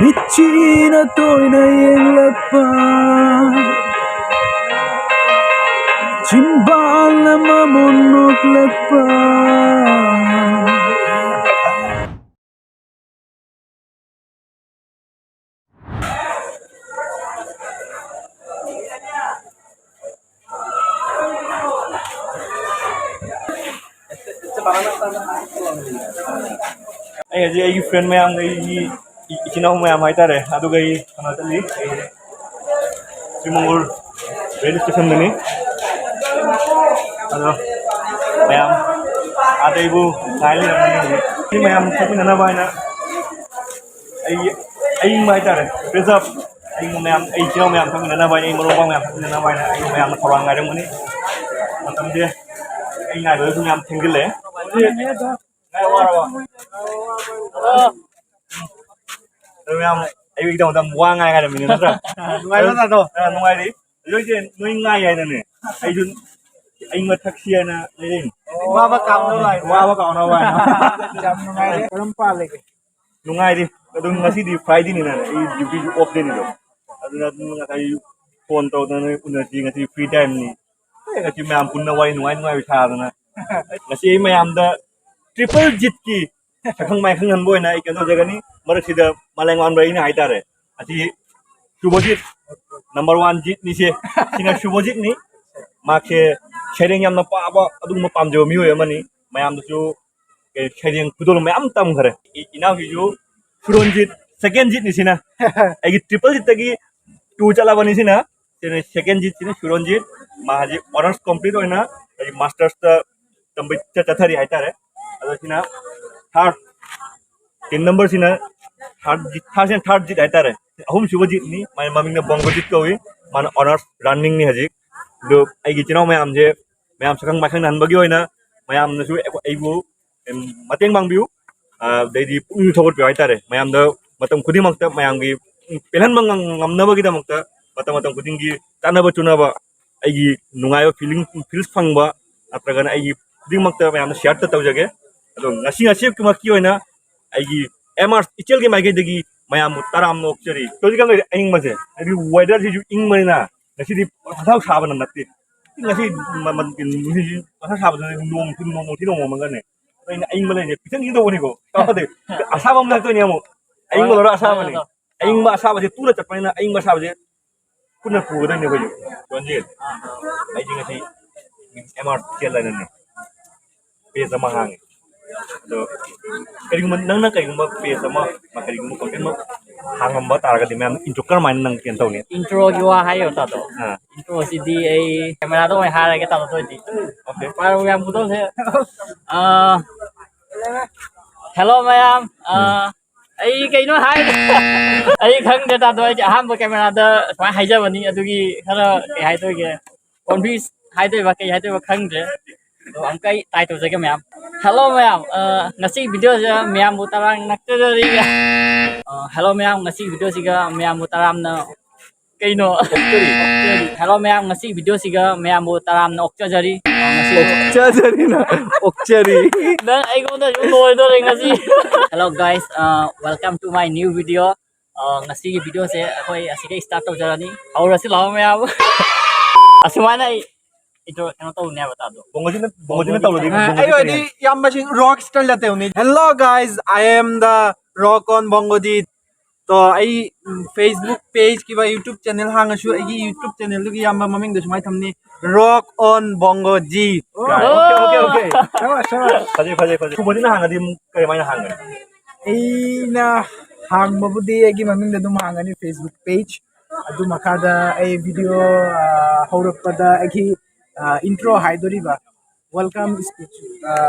Michina toina yenglakpa Chimbal na mamunuklakpa I friend mayam Echinao mayam haitare adu gai kanatali Simongol rail station dani adu mayam ada ibu naili ramani ini mayam tapi nana baina ai mai tare preserve ai mayam ai Echinao mayam tapi nana baina ai morobang mayam tapi nana baina ai mayam thawang ngai ramani matam dia ai ngai do mayam thinggil le ngai wara mayam ayu kita udah muang ngai ada mini nasa ngai nasa to ngai di rồi chứ nuôi ngai vậy nè ayu ayu ngat taxi na ini Wa ba kaw na bay wah kau nawa jam nungai de karam pale ke nungai di kadang ngasih di Friday nih nana ini duty off day nih loh aduna ngasih phone tau nana udah ngasih free time nih ngasih mayam pun nawai nungai bicara nana ngasih mayam dah triple jit ki sakang mai khang boy na ikan jaga ni marak sida malengan bai ni haitare ati subojit number 1 jit ni se sina subojit ni make shereng yam na pa ba adum ma pam jo mi hoy mani mayam du ke shereng kudol mayam tam khare ina hi ju suron jit second jit ni sina agi triple jit tagi 2 chala bani sina sina second jit sina suron jit ma haji honors complete hoy na agi masters ta tambai chathari haitare ado sina third 10 number sina third jit haitare ahum subojit ni my mami na bongojit ko man honors running ni haji do ai gi chino mayam je mayam sakang mai khang nan bagi hoina mayam na su ai bu mateng bang biu dai di pu thobot bi haitare mayam da matam khudi makta mayam gi pelan mang ngam na bagi da makta matam khuding gi tana ba chuna ba ai gi nungai feels phang ba atraga na ai gi khuding makta mayam na share ta tau jage ado ngasi kuma ki hoina ai gi MR ichel gi mai gi dagi mayam taram no cheri to ji kang ing ma je ai weather ji ing ma na ngasi di thau sa ba na natti ngasi man kin ni thau sa ba nong ti nong ma ngane ai na ing ma le pitan gi do ni ko ta de asa ba ma to ni amo ing ma ro asa ba ni ing ma asa ba je tu na chap na ing ma sa ba je kuna pu ga ni ko ji don ji ai ji ngasi MR chel la ni pe sama hang do kayaknya nang kayaknya pe sama kayaknya konten mo hangam ba taraga di mem intro kar main nang ken taw ni intro jua hayo tato intro si di kamera to mai hara ke tato to di okay paru yang butuh saya hello mayam ai cái nó hay ai khang de tato ai ham ba kamera da mai hay ja bani adugi khara ke hay to ke confuse hay to ba ke hay to ba khang de ang kai tai to ke mayam hello mayam ngasi video ja mayam butarang nakte dari hello mayam ngasi video siga mayam butaram na kaino hello mayam ngasi video siga mayam butaram na okcha jari na okchari dan ai ko da yung noy do ngasi hello guys welcome to my new video ngasi video se koi asige start to jarani aur asi lao mayam asmana ito ano to niya bata do bongojin taw di ayo di yam machine rock star late honi hello guys I am the rock on bongodi to ai Facebook page ki ba YouTube channel hang asu ai YouTube channel lu ki yam maming do smai thamni rock on bongoji okay sama faje subojin hang di kay mai hang ai na hang mabudi ai maming da dum hang ani Facebook page adu makada ai video haurak pada ai intro haidoriba welcome speech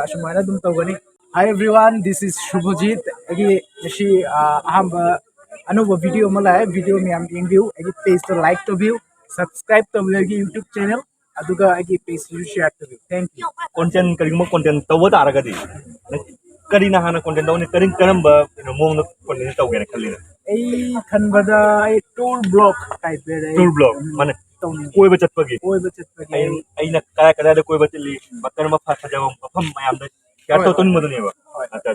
shumana dum tawgani hi everyone this is Shubhajit agi shi ahamba anuba video mala video me am view agi page to like to view subscribe to agi YouTube channel aduga agi page to share to view thank you content karimo content tawa taraga di kari na hana content daw ni karing karamba mong na content taw gena khalina ai khanbada ai tour blog type tour blog mane koi ba chatpagi ai na kaya da koi ba chili bakar ma pha sajawam mafam mayam da ya to ton mo ne ba acha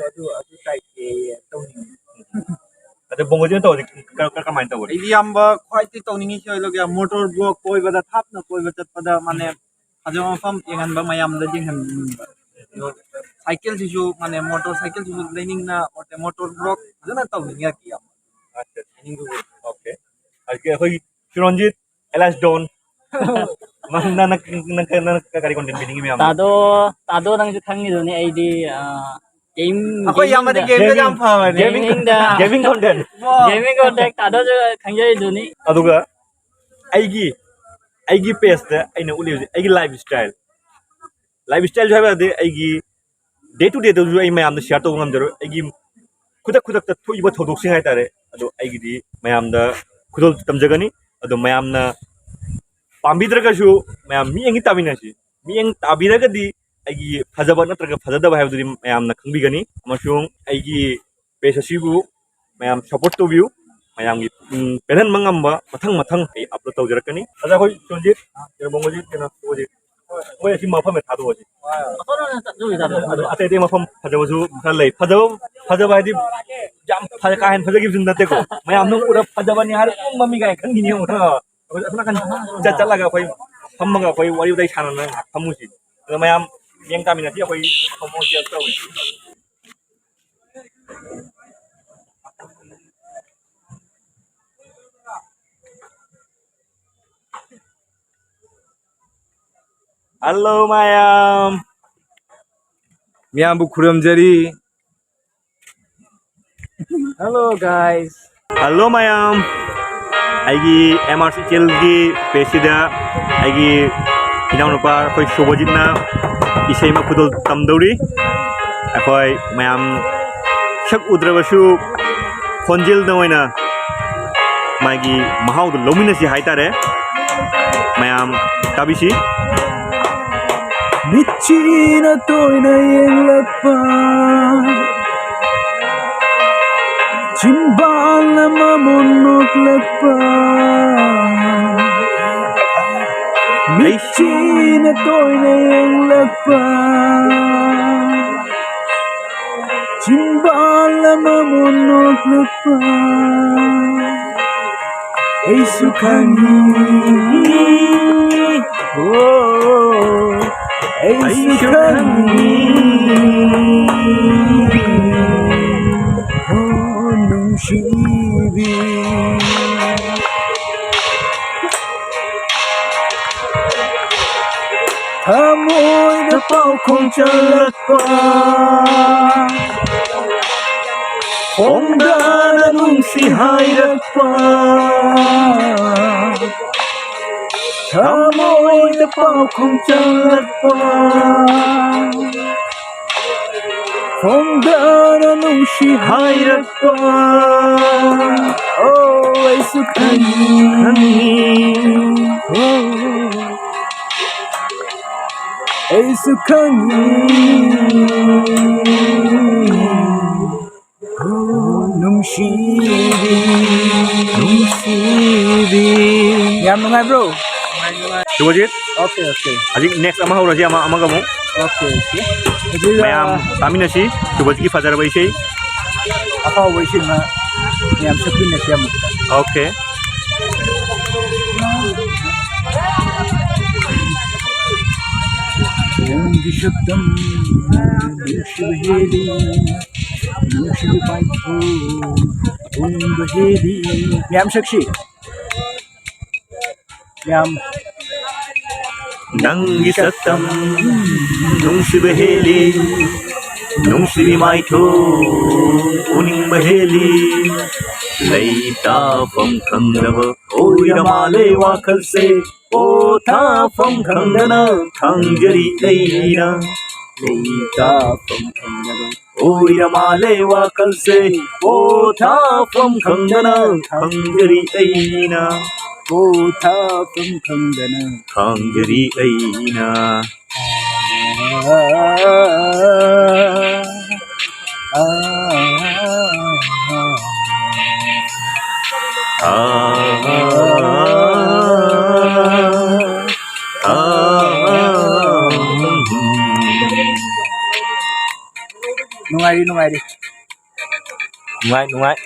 adu type ke tawni ꯑꯗ ꯕꯣꯡꯒꯣꯁꯤꯅ ꯇꯧꯔꯗꯤ ꯀꯃꯥꯏꯅ ꯇꯧꯒꯅꯤ ꯑꯩꯗꯤ ꯌꯥꯝꯕ ꯈ꯭ꯋꯥꯏꯗꯒꯤ ꯇꯧꯅꯤꯡꯉꯤꯁꯤ ꯑꯣꯏꯂꯒ motor block ꯀꯣꯏꯕꯗ ꯊꯥꯞꯅ ꯀꯣꯏꯕ ꯆꯠꯄꯗ ꯃꯥꯅꯦ ꯐꯖꯕ ꯃꯐꯝ ꯌꯦꯡꯍꯟꯕ ꯃꯌꯥꯝꯗ ꯌꯦꯡꯍꯟꯅꯤꯡꯕ ꯑꯗꯣ ꯁꯥꯏꯀꯜꯁꯤꯁꯨ ꯃꯥꯅꯦ ꯃꯣꯇꯣꯔ ꯁꯥꯏꯀꯜꯁꯤꯁꯨ ꯂꯩꯅꯤꯡꯅ ꯃꯣꯇꯣꯔ ꯕ꯭ꯂꯣꯛ ꯐꯖꯅ ꯇꯧꯅꯤꯡꯉꯤ ꯌꯥꯝ ꯑꯣꯀꯦ ꯑꯗꯒꯤ ꯑꯩꯈꯣꯏ ꯐꯤꯔꯣꯟꯖꯤꯠ ꯑꯦꯂꯥꯏꯁ ꯗꯣꯟ ꯅꯪ ꯀꯔꯤ ꯀꯣꯟꯇꯦꯟ ꯄꯤꯅꯤꯡꯉꯤ ꯃꯌꯥꯝ Tado nang khang ni doni ai di game ꯑꯩꯈꯣꯏ gaming ꯌꯥꯝꯕꯗꯤ da ꯒꯦꯝꯗ ꯌꯥꯝ ꯐꯕꯅꯦ gaming da gaming content gaming ko dek tado jo khang jai doni ꯑꯗꯨꯒ ꯑꯩꯒꯤ ꯄꯦꯖꯇ ꯑꯩꯅ ꯎꯠꯂꯤꯕꯁꯤ ꯑꯩꯒꯤ ꯂꯥꯏꯐ ꯁ꯭ꯇꯥꯏꯜꯁꯨ ꯍꯥꯏꯕꯗꯤ ꯑꯩꯒꯤ ꯗꯦ ꯇꯨ ꯗꯦꯗꯁꯨ ꯑꯩ ꯃꯌꯥꯝꯗ ꯁꯤꯌꯥꯔ ꯇꯧꯕ ꯉꯝꯖꯔꯣꯏ ꯑꯩꯒꯤ ꯈꯨꯗꯛꯇ ꯊꯣꯛꯏꯕ ꯊꯧꯗꯣꯛꯁꯤꯡ ꯍꯥꯏꯇꯥꯔꯦ ꯑꯗꯣ ꯑꯩꯒꯤꯗꯤ ꯃꯌꯥꯝꯗ ꯈꯨꯗꯣꯜ ꯇꯝꯖꯒꯅꯤ ꯑꯗꯣ ꯃꯌꯥꯝꯅ ꯄꯥꯝꯕꯤꯗ꯭ꯔꯒꯁꯨ ꯃꯌꯥꯝ ꯃꯤꯠꯌꯦꯡꯗꯤ ꯇꯥꯃꯤꯟꯅꯁꯤ ꯃꯤꯠꯌꯦꯡ ꯇꯥꯕꯤꯔꯒꯗꯤ ꯑꯩꯒꯤ ꯐꯖꯕ ꯅꯠꯇ꯭ꯔꯒ ꯐꯖꯗꯕ ꯍꯥꯏꯕꯗꯨꯗꯤ ꯃꯌꯥꯝꯅ ꯈꯪꯕꯤꯒꯅꯤ ꯑꯃꯁꯨꯡ ꯑꯩꯒꯤ ꯄꯦꯖ ꯑꯁꯤꯕꯨ ꯃꯌꯥꯝ ꯁꯞꯄꯣꯔꯠ ꯇꯧꯕꯤꯌꯨ ꯃꯌꯥꯝꯒꯤ ꯄꯦꯟꯍꯟꯕ ꯉꯝꯕ ꯃꯊꯪ ꯑꯩ ꯑꯞꯂꯣꯗ ꯇꯧꯖꯔꯛꯀꯅꯤ ꯑꯗ ꯑꯩꯈꯣꯏ ꯆꯣꯟꯖꯤꯠ ꯕꯣꯡꯒꯣꯖꯤꯠ ꯍꯧꯖꯤꯛ ꯃꯣꯏ ꯑꯁꯤ ꯃꯐꯝꯗ ꯊꯥꯗꯣꯛꯑꯁꯤ ꯑꯗꯣ ꯑꯇꯩ ꯃꯐꯝ ꯐꯖꯕꯁꯨ ꯈꯔ ꯂꯩ ꯐꯖꯕ ꯍꯥꯏꯗꯤ ꯌꯥꯝ ꯀꯥ ꯍꯦꯟꯅ ꯐꯖꯈꯤꯕꯁꯨ ꯅꯠꯇꯦꯀꯣ ꯃꯌꯥꯝ ꯅꯪ ꯎꯔ ꯐꯖꯕꯅꯤ ꯍꯥꯏꯔ ꯃꯃꯤ ꯀꯥꯏ ꯈꯟꯈꯤꯅꯤ ꯑꯃꯨꯛ ꯑꯁꯣꯝ ꯅꯥꯀꯟ ꯆꯠꯂꯒ ꯑꯩꯈꯣꯏ ꯐꯝꯃꯒ ꯑꯩꯈꯣꯏ ꯋꯥꯔꯤ ꯋꯥꯇꯥꯏ ꯁꯥꯟꯅꯅ ꯉꯥꯏꯍꯥꯛ ꯐꯝꯃꯨꯁꯤ ꯑꯗꯣ ꯃꯌꯥꯝ ꯌꯦꯡ ꯇꯥꯃꯤꯟꯅꯁꯤ ꯑꯩꯈꯣꯏ ꯃꯐꯝ ꯆꯦꯟꯖ ꯇꯧꯋꯤ Halo mayam ꯃꯤꯌꯥꯝꯕꯨ ꯈꯨꯔꯨꯝꯖꯔꯤ hello guys Halo mayam ꯑꯩꯒꯤ MRC ꯆꯦꯅꯦꯜꯒꯤ ꯄꯦꯖꯁꯤꯗ ꯑꯩꯒꯤ ꯏꯅꯥꯎꯅꯨꯄꯥ ꯑꯩꯈꯣꯏ ꯁꯨꯕꯖꯤꯠꯅ ꯏꯁꯩ ꯑꯃ ꯈꯨꯗꯣꯜ ꯇꯝꯗꯧꯔꯤ ꯑꯩꯈꯣꯏ ꯃꯌꯥꯝ ꯁꯛ ꯎꯗ꯭ꯔꯕꯁꯨ ꯈꯣꯟꯖꯦꯜꯗ ꯑꯣꯏꯅ ꯃꯥꯒꯤ ꯃꯍꯥꯎꯗꯣ ꯂꯧꯃꯤꯟꯅꯁꯤ ꯍꯥꯏꯇꯥꯔꯦ ꯃꯌꯥꯝ ꯇꯥꯕꯤꯁꯤ 미치나 또이나 앵락바 진발라마 못녹락바 미치나 또이나 앵락바 진발라마 못녹락바 에이수카니 에이수카니 눈시비 하모이다 ပေါ콩 잘랐바 홍다나 눈시 하이락바 하모이다 ပေါ콩 잘랐바 홍다나 눈시 하이락바 오 에이수카니 에이수카니 뭉시비 ꯌꯥꯝ ꯅꯨꯡꯉꯥꯏꯕ꯭ꯔꯣ ꯁꯨꯕꯖꯤꯠ 오케이 ꯍꯧꯖꯤꯛ ꯅꯦꯛꯁ ꯑꯃ ꯍꯧꯔꯁꯤ ꯑꯃꯒ ꯑꯃꯨꯛ 오케이 ꯃꯌꯥꯝ ꯇꯥꯃꯤꯟꯅꯁꯤ ꯁꯨꯕꯖꯤꯠꯀꯤ ꯐꯖꯔꯕ ꯏꯁꯩ 아까워 보이시나 ꯌꯥꯝ ꯁꯛꯄꯤꯟꯅꯁꯤ ꯑꯃꯨꯛ ꯑꯣꯀꯦ ꯅꯪꯒꯤ ꯁꯛꯇꯝ ꯅꯨꯡꯁꯤꯕ ꯍꯦꯜꯂꯤ ꯅꯨꯡꯁꯤꯕ ꯄꯥꯏꯊꯣꯛ ꯎꯪꯕ ꯍꯦꯜꯂꯤ ꯃꯌꯥꯝ ꯁꯛꯁꯤ ꯃꯌꯥꯝ ꯅꯪꯒꯤ ꯁꯛꯇꯝ ꯅꯨꯡꯁꯤꯕ ꯍꯦꯜꯂꯤ ꯅꯨꯡꯁꯤꯕꯤ ꯃꯥꯏꯊꯣꯡ ꯎꯅꯤꯡꯕ ꯍꯦꯜꯂꯤ ꯂꯩꯇꯥꯐꯝ ꯈꯪꯗꯕ ꯑꯣꯏꯔ ꯃꯥꯜꯂꯦ ꯋꯥꯈꯜꯁꯦ ꯄꯣꯊꯥꯐꯝ ꯈꯪꯗꯅ ꯊꯥꯡꯖꯔꯤ ꯑꯩꯅ ꯂꯩꯇꯥꯐꯝ ꯈꯪꯗꯕ ꯑꯣꯏꯔ ꯃꯥꯜꯂꯦ ꯋꯥꯈꯜꯁꯦ ꯄꯣꯊꯥꯐꯝ ꯈꯪꯗꯅ ꯊꯥꯡꯖꯔꯤ ꯑꯩꯅ ꯄꯣꯊꯥꯐꯝ ꯈꯪꯗꯅ ꯊꯥꯡꯖꯔꯤ ꯑꯩꯅ ꯅꯨꯡꯉꯥꯏꯔꯤ ꯅꯨꯡꯉꯥꯏ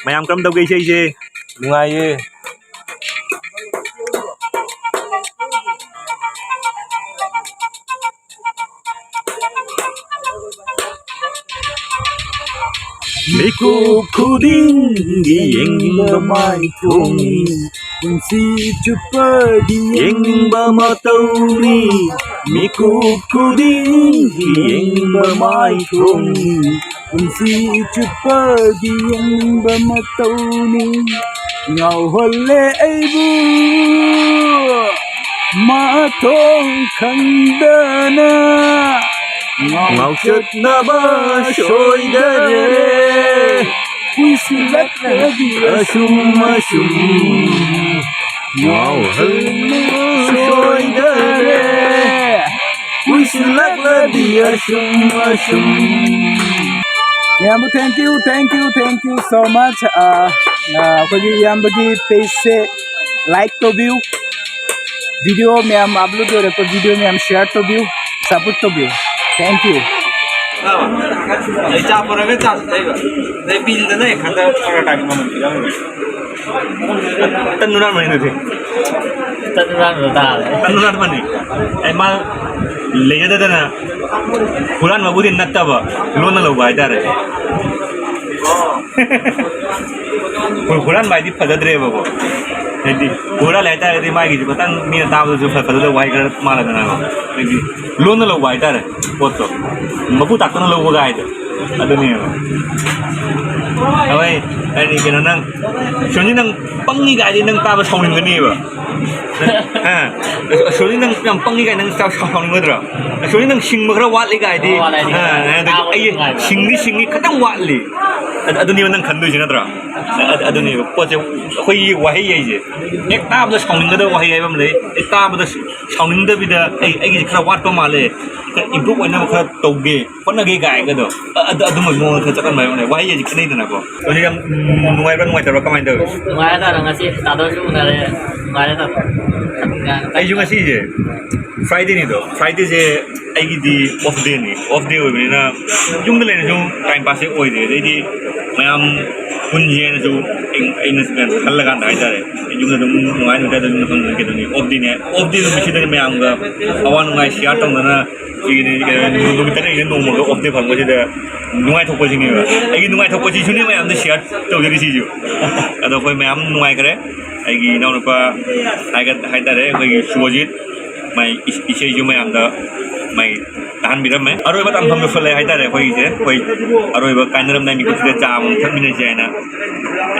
mayam karam dau gai sei nungaye Miku kuding gieng mai thung Kunsi chupa gieng ba ma tau ni Miku kuding gieng ba mai thung Kunsi chupa matoni ngau holle aibu ma thong khandana ngau chet na ba shoi dare Kuisilat asum asum ngau halle shoi dare Kuisilat la di asum asum Yambu, thank you so much. Kogi yambagi page se like to view video में हम upload हो रहे तो video में हम share to view support to view. Thank you. चा परागे चा दे bill दे नहीं खाता पराठा की mummy tanunan mana itu Tanuran betul. tanunan mana eh mal leja dah na Quran mabudin natta ba lona lo bai dare Quran bai di pada dre ba bo jadi Quran leta di mai gi patang ni ta ba jo pada lo bai kar mala dana ba jadi lona lo bai dare foto mabu takna lo ba gai ada ni ba awai ani kena nang shoni nang pangi gai di nang ta ba chong ni ba ha shoni nang yang pangi gai nang ta chong ni ba shoni nang sing ma kra wat li gai di ha ai sing ni kadang wat li adu ni nang khandu jina dra adu ni po che khoi wahi ai je ek ta ba chong ni da wahi ai bam le ek ta ba chong ni da bi da ai gi kra wat pa ma le improve wana kra toge ponna ge gai ga do adu mo mo kha chakan mai ne wahi ai khnei da na ko ni gam nuai ba nuai ta ra kamai da Ngai ta orang ngasih tak tahu sih mana le. Ngai ta. ai ju ngasi je Friday ni do Friday je ai gi di off day oi ni na jung da le na jung time pass oi de dei di mayam kun je na ju ai na skan hal la gan dai da re jung da dum nuai nu da dum kon ke do ni off day du mi chi da mayam ga awan ngai share tong na ji ni ke nu mi ta ni no mo ga off day phang ga ji da nuai thok pa ji ni ba ai gi nuai thok pa ji chu ni mayam da share to ji si ju ado koi mayam nuai kare ai gi nau na pa hai da re koi suojit mai isei ju mayam da mai tahan biram mai aroi ba tam phang phale hai da re koi je koi aroi ba kain ram nai mi ku de cham thak min je na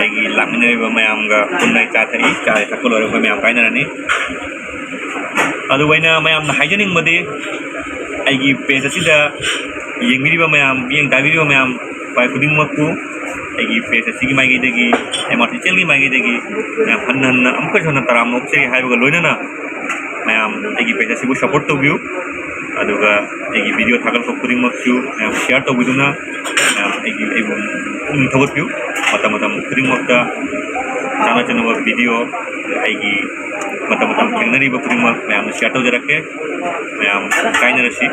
ai gi lam min ba mayam ga kun nai cha thai cha thak lo re koi mayam kain na ni adu waina mayam na haijening madi ai gi page si da yeng mi ba mayam yeng da video mayam pai kuding ma ku ai gi page si gi mai gi de gi emot chel gi mai gi de gi na phannan na am ko jona taram nok se hai ba loina na mayam ai gi page si bu support to view aduga ai gi video thagal ko kuding ma ku share to biduna ai gi ai bu thogot view matam kuding ma da chana chana ba video ai gi matam kenari ba kuding ma mayam share to jarake mayam kain na si